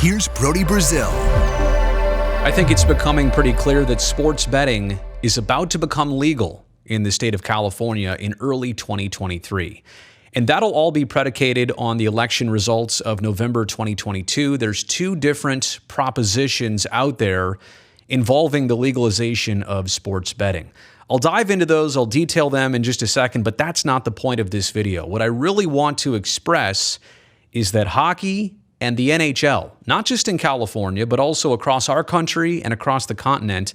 Here's Brody Brazil. I think it's becoming pretty clear that sports betting is about to become legal in the state of California in early 2023. And that'll all be predicated on the election results of November 2022. There's two different propositions out there involving the legalization of sports betting. I'll dive into those, I'll detail them in just a second, but that's not the point of this video. What I really want to express is that hockey and the NHL, not just in California, but also across our country and across the continent,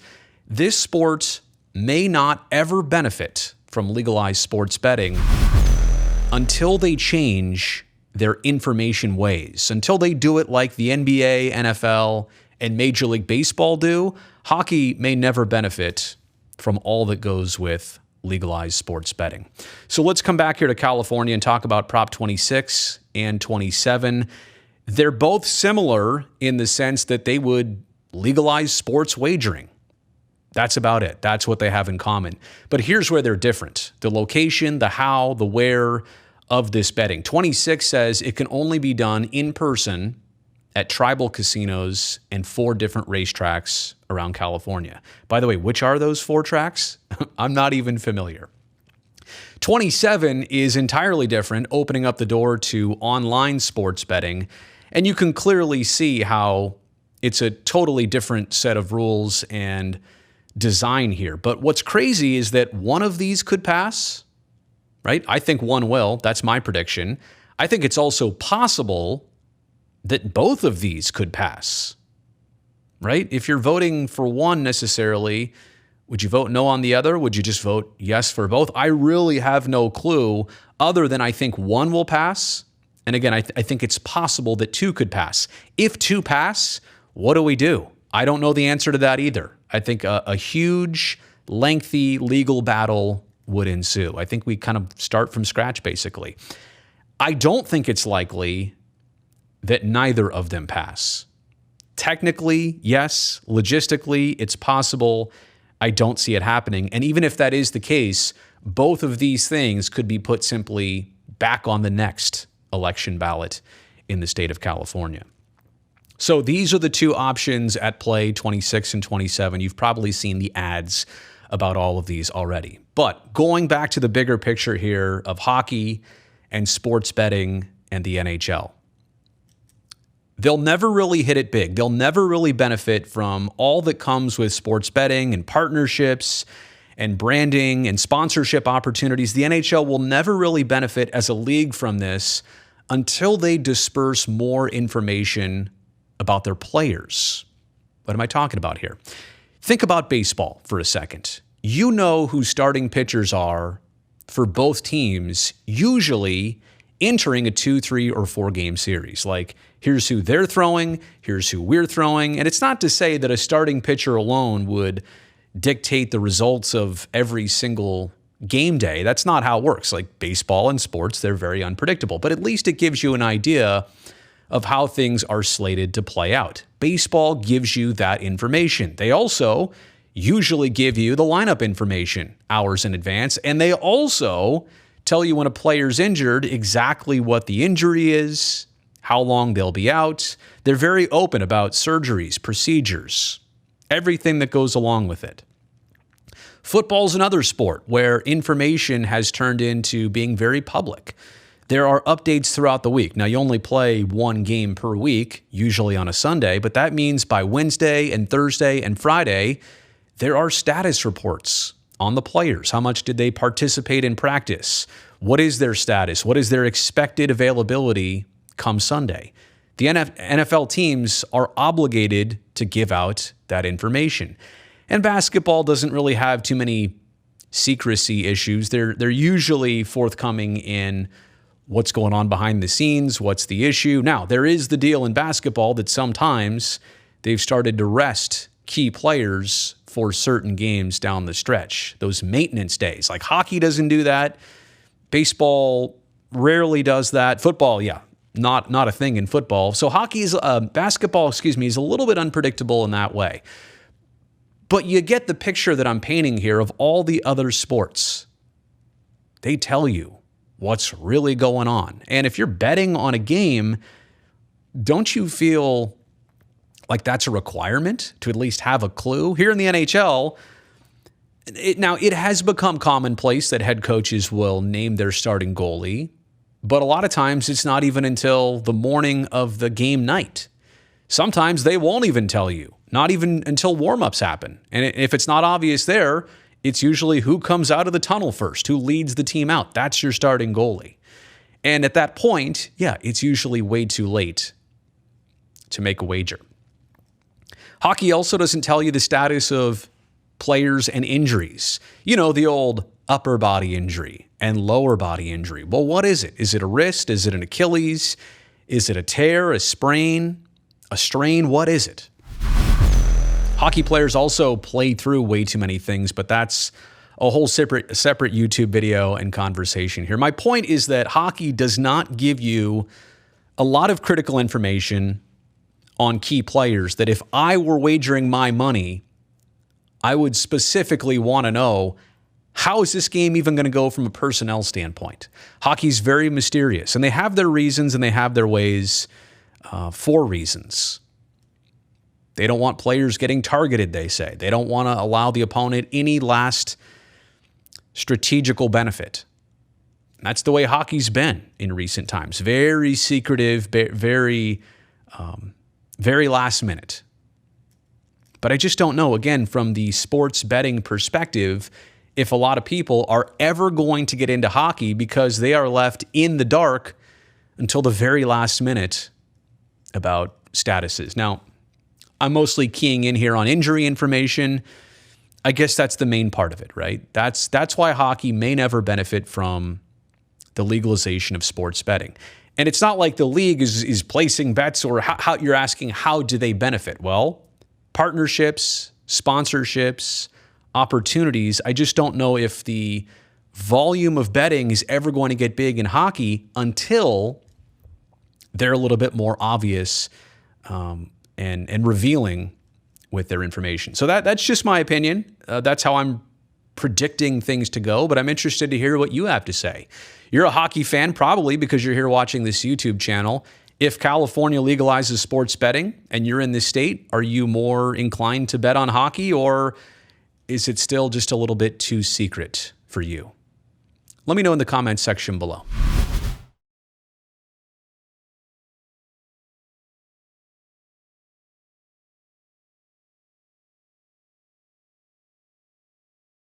this sport may not ever benefit from legalized sports betting until they change their information ways. Until they do it like the NBA, NFL, and Major League Baseball do, hockey may never benefit from all that goes with legalized sports betting. So let's come back here to California and talk about Prop 26 and 27. They're both similar in the sense that they would legalize sports wagering. That's about it. That's what they have in common. But here's where they're different. The location, the how, the where of this betting. 26 says it can only be done in person at tribal casinos and 4 different racetracks around California. By the way, which are those 4 tracks? I'm not even familiar. 27 is entirely different, opening up the door to online sports betting. And you can clearly see how it's a totally different set of rules and design here. But what's crazy is that one of these could pass, right? I think one will. That's my prediction. I think it's also possible that both of these could pass, right? If you're voting for one necessarily, would you vote no on the other? Would you just vote yes for both? I really have no clue other than I think one will pass. And again, I think it's possible that 2 could pass. If 2 pass, what do we do? I don't know the answer to that either. I think a huge, lengthy legal battle would ensue. I think we kind of start from scratch, basically. I don't think it's likely that neither of them pass. Technically, yes. Logistically, it's possible. I don't see it happening. And even if that is the case, both of these things could be put simply back on the next election ballot in the state of California. So these are the 2 options at play, 26 and 27. You've probably seen the ads about all of these already. But going back to the bigger picture here of hockey and sports betting and the NHL, they'll never really hit it big. They'll never really benefit from all that comes with sports betting and partnerships and branding and sponsorship opportunities. The NHL will never really benefit as a league from this until they disperse more information about their players. What am I talking about here? Think about baseball for a second. You know who starting pitchers are for both teams, usually entering a 2, 3, or 4 game series. Like, here's who they're throwing, here's who we're throwing. And it's not to say that a starting pitcher alone would dictate the results of every single game day. That's not how it works. Like baseball and sports, they're very unpredictable. But at least it gives you an idea of how things are slated to play out. Baseball gives you that information. They also usually give you the lineup information hours in advance, and they also tell you when a player's injured exactly what the injury is, how long they'll be out. They're very open about surgeries, procedures, everything that goes along with it. Football's another sport where information has turned into being very public. There are updates throughout the week. Now, you only play 1 game per week, usually on a Sunday, but that means by Wednesday and Thursday and Friday, there are status reports on the players. How much did they participate in practice? What is their status? What is their expected availability come Sunday? The NFL teams are obligated to give out that information. And basketball doesn't really have too many secrecy issues. They're usually forthcoming in what's going on behind the scenes, what's the issue. Now, there is the deal in basketball that sometimes they've started to rest key players for certain games down the stretch, those maintenance days. Like hockey doesn't do that. Baseball rarely does that. Football, yeah, not a thing in football. So basketball is a little bit unpredictable in that way. But you get the picture that I'm painting here of all the other sports. They tell you what's really going on. And if you're betting on a game, don't you feel like that's a requirement to at least have a clue. Here in the NHL, it has become commonplace that head coaches will name their starting goalie, but a lot of times it's not even until the morning of the game night. Sometimes they won't even tell you, not even until warm-ups happen. And if it's not obvious there, it's usually who comes out of the tunnel first, who leads the team out. That's your starting goalie. And at that point, yeah, it's usually way too late to make a wager. Hockey also doesn't tell you the status of players and injuries. You know, the old upper body injury and lower body injury. Well, what is it? Is it a wrist? Is it an Achilles? Is it a tear, a sprain, a strain? What is it? Hockey players also play through way too many things, but that's a whole separate YouTube video and conversation here. My point is that hockey does not give you a lot of critical information on key players that if I were wagering my money, I would specifically want to know, how is this game even going to go from a personnel standpoint? Hockey's very mysterious, and they have their reasons and they have their ways for reasons. They don't want players getting targeted, they say. They don't want to allow the opponent any last strategical benefit. That's the way hockey's been in recent times. Very secretive, very last minute. But I just don't know, again, from the sports betting perspective, if a lot of people are ever going to get into hockey because they are left in the dark until the very last minute about statuses. Now, I'm mostly keying in here on injury information. I guess that's the main part of it, right? That's why hockey may never benefit from the legalization of sports betting. And it's not like the league is placing bets, or how you're asking, how do they benefit? Well, partnerships, sponsorships, opportunities. I just don't know if the volume of betting is ever going to get big in hockey until they're a little bit more obvious and revealing with their information. So that's just my opinion. That's how I'm predicting things to go, but I'm interested to hear what you have to say. You're a hockey fan probably because you're here watching this YouTube channel. If California legalizes sports betting and you're in this state, are you more inclined to bet on hockey, or is it still just a little bit too secret for you? Let me know in the comments section below.